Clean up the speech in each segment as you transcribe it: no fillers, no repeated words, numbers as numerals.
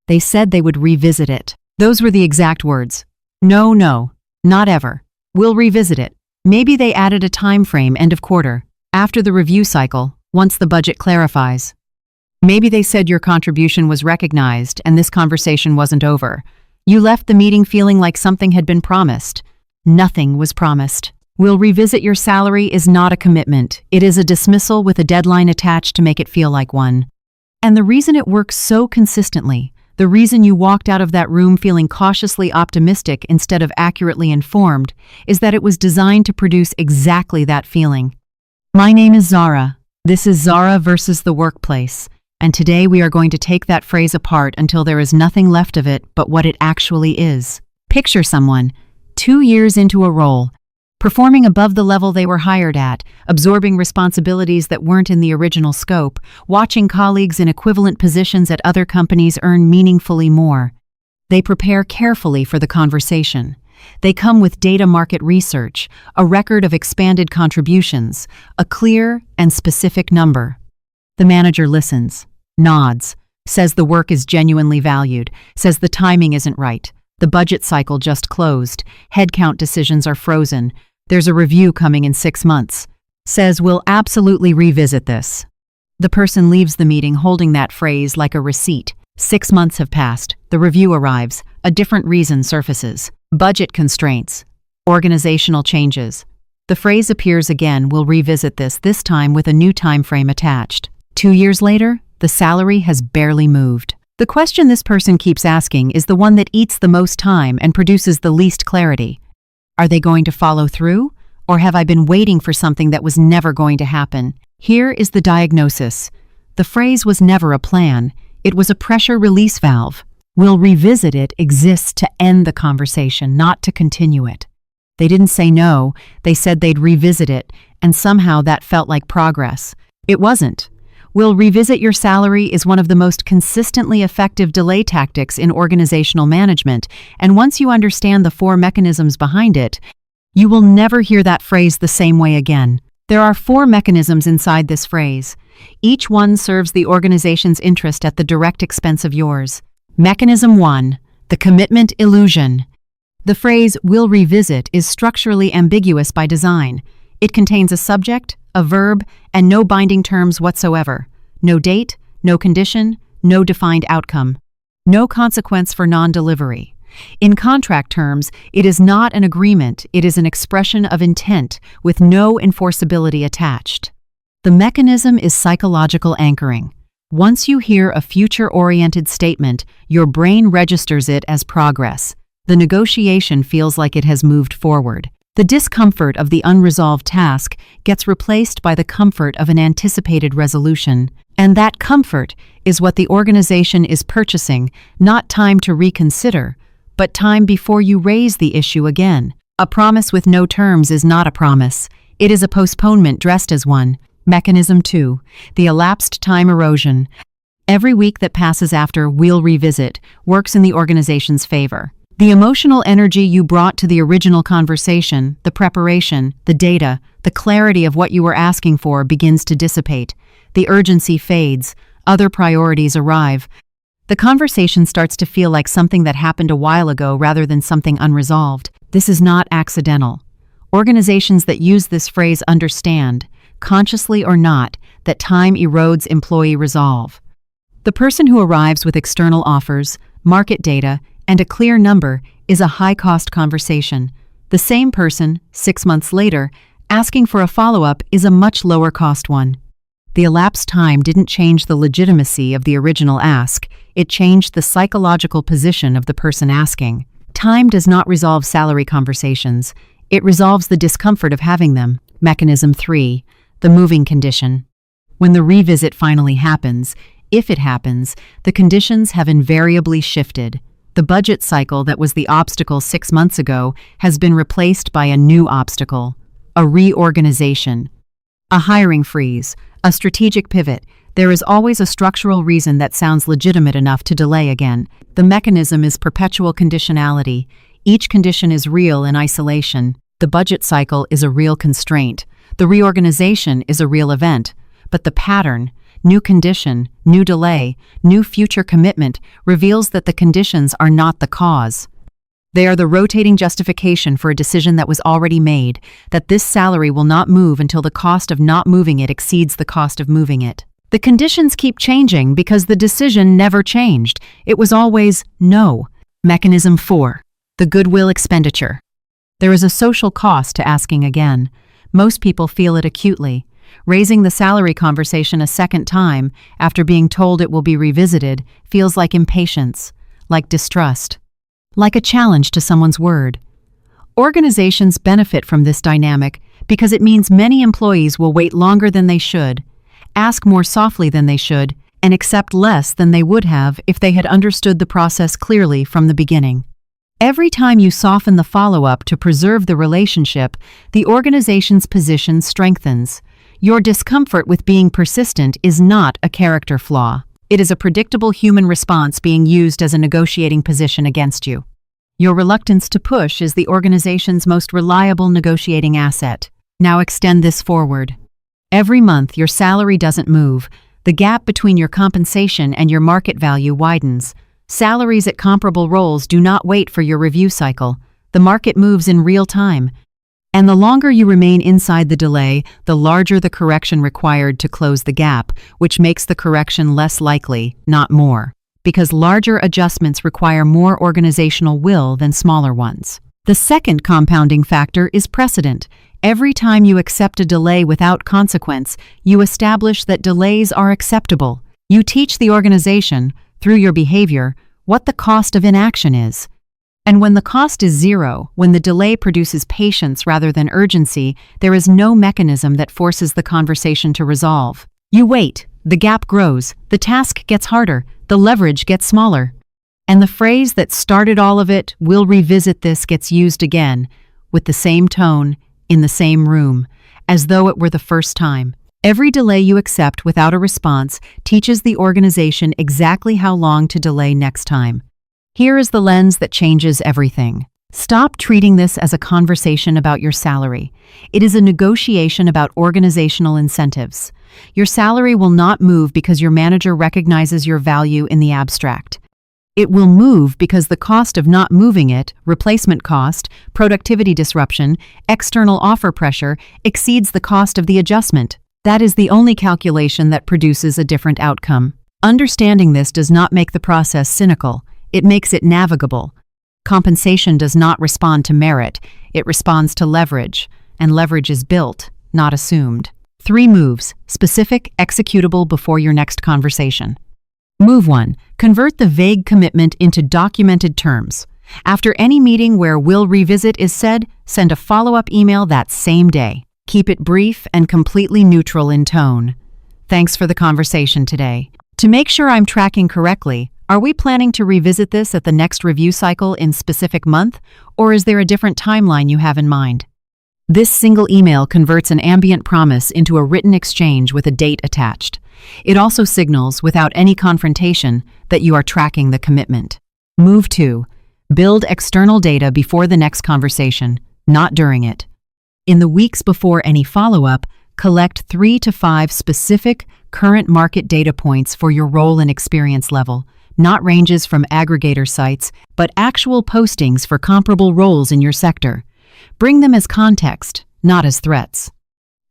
They said they would revisit it. Those were the exact words. No, no, not ever. We'll revisit it. Maybe they added a time frame, end of quarter, after the review cycle, once the budget clarifies. Maybe they said your contribution was recognized and this conversation wasn't over. You left the meeting feeling like something had been promised. Nothing was promised. We'll revisit your salary is not a commitment. It is a dismissal with a deadline attached to make it feel like one. And the reason it works so consistently, the reason you walked out of that room feeling cautiously optimistic instead of accurately informed, is that it was designed to produce exactly that feeling. My name is Zara. This is Zara versus the workplace. And today we are going to take that phrase apart until there is nothing left of it but what it actually is. Picture someone, 2 years into a role, performing above the level they were hired at, absorbing responsibilities that weren't in the original scope, watching colleagues in equivalent positions at other companies earn meaningfully more. They prepare carefully for the conversation. They come with data market research, a record of expanded contributions, a clear and specific number. The manager listens, nods, says the work is genuinely valued, says the timing isn't right, the budget cycle just closed, headcount decisions are frozen, there's a review coming in 6 months, says we'll absolutely revisit this. The person leaves the meeting holding that phrase like a receipt. 6 months have passed, the review arrives, a different reason surfaces. Budget constraints, organizational changes. The phrase appears again, we'll revisit this time with a new time frame attached. 2 years later, the salary has barely moved. The question this person keeps asking is the one that eats the most time and produces the least clarity. Are they going to follow through? Or have I been waiting for something that was never going to happen? Here is the diagnosis. The phrase was never a plan. It was a pressure release valve. We'll revisit it exists to end the conversation, not to continue it. They didn't say no, they said they'd revisit it, and somehow that felt like progress. It wasn't. We'll revisit your salary is one of the most consistently effective delay tactics in organizational management, and once you understand the 4 mechanisms behind it, you will never hear that phrase the same way again. There are 4 mechanisms inside this phrase. Each one serves the organization's interest at the direct expense of yours. Mechanism 1, the commitment illusion. The phrase, we'll revisit, is structurally ambiguous by design. It contains a subject, a verb, and no binding terms whatsoever. No date, no condition, no defined outcome. No consequence for non-delivery. In contract terms, it is not an agreement, it is an expression of intent with no enforceability attached. The mechanism is psychological anchoring. Once you hear a future-oriented statement, your brain registers it as progress. The negotiation feels like it has moved forward. The discomfort of the unresolved task gets replaced by the comfort of an anticipated resolution. And that comfort is what the organization is purchasing, not time to reconsider, but time before you raise the issue again. A promise with no terms is not a promise. It is a postponement dressed as one. Mechanism 2, the elapsed time erosion. Every week that passes after we'll revisit works in the organization's favor. The emotional energy you brought to the original conversation, the preparation, the data, the clarity of what you were asking for begins to dissipate. The urgency fades. Other priorities arrive. The conversation starts to feel like something that happened a while ago rather than something unresolved. This is not accidental. Organizations that use this phrase understand, consciously or not, that time erodes employee resolve. The person who arrives with external offers, market data, and a clear number is a high-cost conversation. The same person, 6 months later, asking for a follow-up is a much lower-cost one. The elapsed time didn't change the legitimacy of the original ask, it changed the psychological position of the person asking. Time does not resolve salary conversations, it resolves the discomfort of having them. Mechanism 3, the moving condition. When the revisit finally happens, if it happens, the conditions have invariably shifted. The budget cycle that was the obstacle 6 months ago has been replaced by a new obstacle, a reorganization, a hiring freeze, a strategic pivot. There is always a structural reason that sounds legitimate enough to delay again. The mechanism is perpetual conditionality. Each condition is real in isolation. The budget cycle is a real constraint. The reorganization is a real event. But the pattern, new condition, new delay, new future commitment reveals that the conditions are not the cause. They are the rotating justification for a decision that was already made, that this salary will not move until the cost of not moving it exceeds the cost of moving it. The conditions keep changing because the decision never changed. It was always no. Mechanism 4. The Goodwill Expenditure. There is a social cost to asking again. Most people feel it acutely. Raising the salary conversation a second time after being told it will be revisited feels like impatience, like distrust, like a challenge to someone's word. Organizations benefit from this dynamic because it means many employees will wait longer than they should, ask more softly than they should, and accept less than they would have if they had understood the process clearly from the beginning. Every time you soften the follow-up to preserve the relationship, the organization's position strengthens. Your discomfort with being persistent is not a character flaw. It is a predictable human response being used as a negotiating position against you. Your reluctance to push is the organization's most reliable negotiating asset. Now extend this forward. Every month your salary doesn't move. The gap between your compensation and your market value widens. Salaries at comparable roles do not wait for your review cycle. The market moves in real time. And the longer you remain inside the delay, the larger the correction required to close the gap, which makes the correction less likely, not more, because larger adjustments require more organizational will than smaller ones. The second compounding factor is precedent. Every time you accept a delay without consequence, you establish that delays are acceptable. You teach the organization, through your behavior, what the cost of inaction is. And when the cost is zero, when the delay produces patience rather than urgency, there is no mechanism that forces the conversation to resolve. You wait, the gap grows, the task gets harder, the leverage gets smaller. And the phrase that started all of it, "we'll revisit this," gets used again, with the same tone, in the same room, as though it were the first time. Every delay you accept without a response teaches the organization exactly how long to delay next time. Here is the lens that changes everything. Stop treating this as a conversation about your salary. It is a negotiation about organizational incentives. Your salary will not move because your manager recognizes your value in the abstract. It will move because the cost of not moving it, replacement cost, productivity disruption, external offer pressure, exceeds the cost of the adjustment. That is the only calculation that produces a different outcome. Understanding this does not make the process cynical. It makes it navigable. Compensation does not respond to merit. It responds to leverage, and leverage is built, not assumed. 3 moves, specific, executable before your next conversation. Move 1. Convert the vague commitment into documented terms. After any meeting where "we'll revisit" is said, send a follow-up email that same day. Keep it brief and completely neutral in tone. Thanks for the conversation today. To make sure I'm tracking correctly, are we planning to revisit this at the next review cycle in specific month, or is there a different timeline you have in mind? This single email converts an ambient promise into a written exchange with a date attached. It also signals, without any confrontation, that you are tracking the commitment. Move 2. Build external data before the next conversation, not during it. In the weeks before any follow-up, collect 3 to 5 specific, current market data points for your role and experience level, not ranges from aggregator sites, but actual postings for comparable roles in your sector. Bring them as context, not as threats.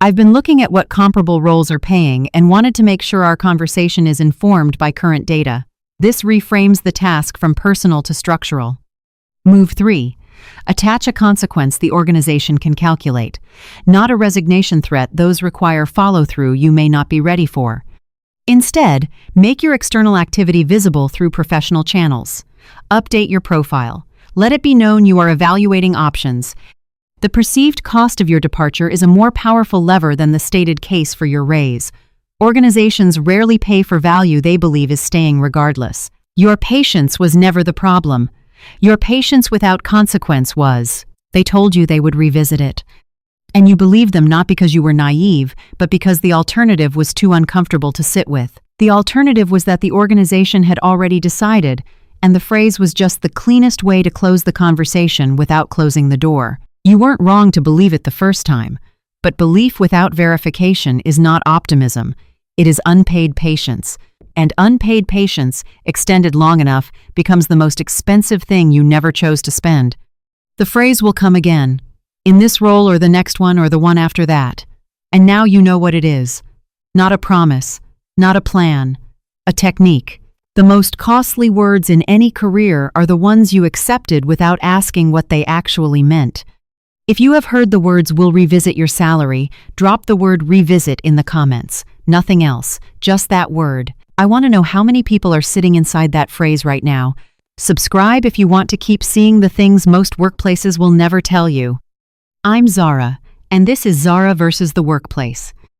I've been looking at what comparable roles are paying and wanted to make sure our conversation is informed by current data. This reframes the task from personal to structural. Move 3. Attach a consequence the organization can calculate. Not a resignation threat; those require follow-through you may not be ready for. Instead, make your external activity visible through professional channels. Update your profile. Let it be known you are evaluating options. The perceived cost of your departure is a more powerful lever than the stated case for your raise. Organizations rarely pay for value they believe is staying regardless. Your patience was never the problem. Your patience without consequence was. They told you they would revisit it. And you believed them not because you were naive, but because the alternative was too uncomfortable to sit with. The alternative was that the organization had already decided, and the phrase was just the cleanest way to close the conversation without closing the door. You weren't wrong to believe it the first time, but belief without verification is not optimism. It is unpaid patience. And unpaid patience, extended long enough, becomes the most expensive thing you never chose to spend. The phrase will come again, in this role or the next one or the one after that. And now you know what it is. Not a promise, not a plan, a technique. The most costly words in any career are the ones you accepted without asking what they actually meant. If you have heard the words "we'll revisit your salary," drop the word "revisit" in the comments. Nothing else, just that word. I want to know how many people are sitting inside that phrase right now. Subscribe if you want to keep seeing the things most workplaces will never tell you. I'm Zara, and this is Zara versus the Workplace.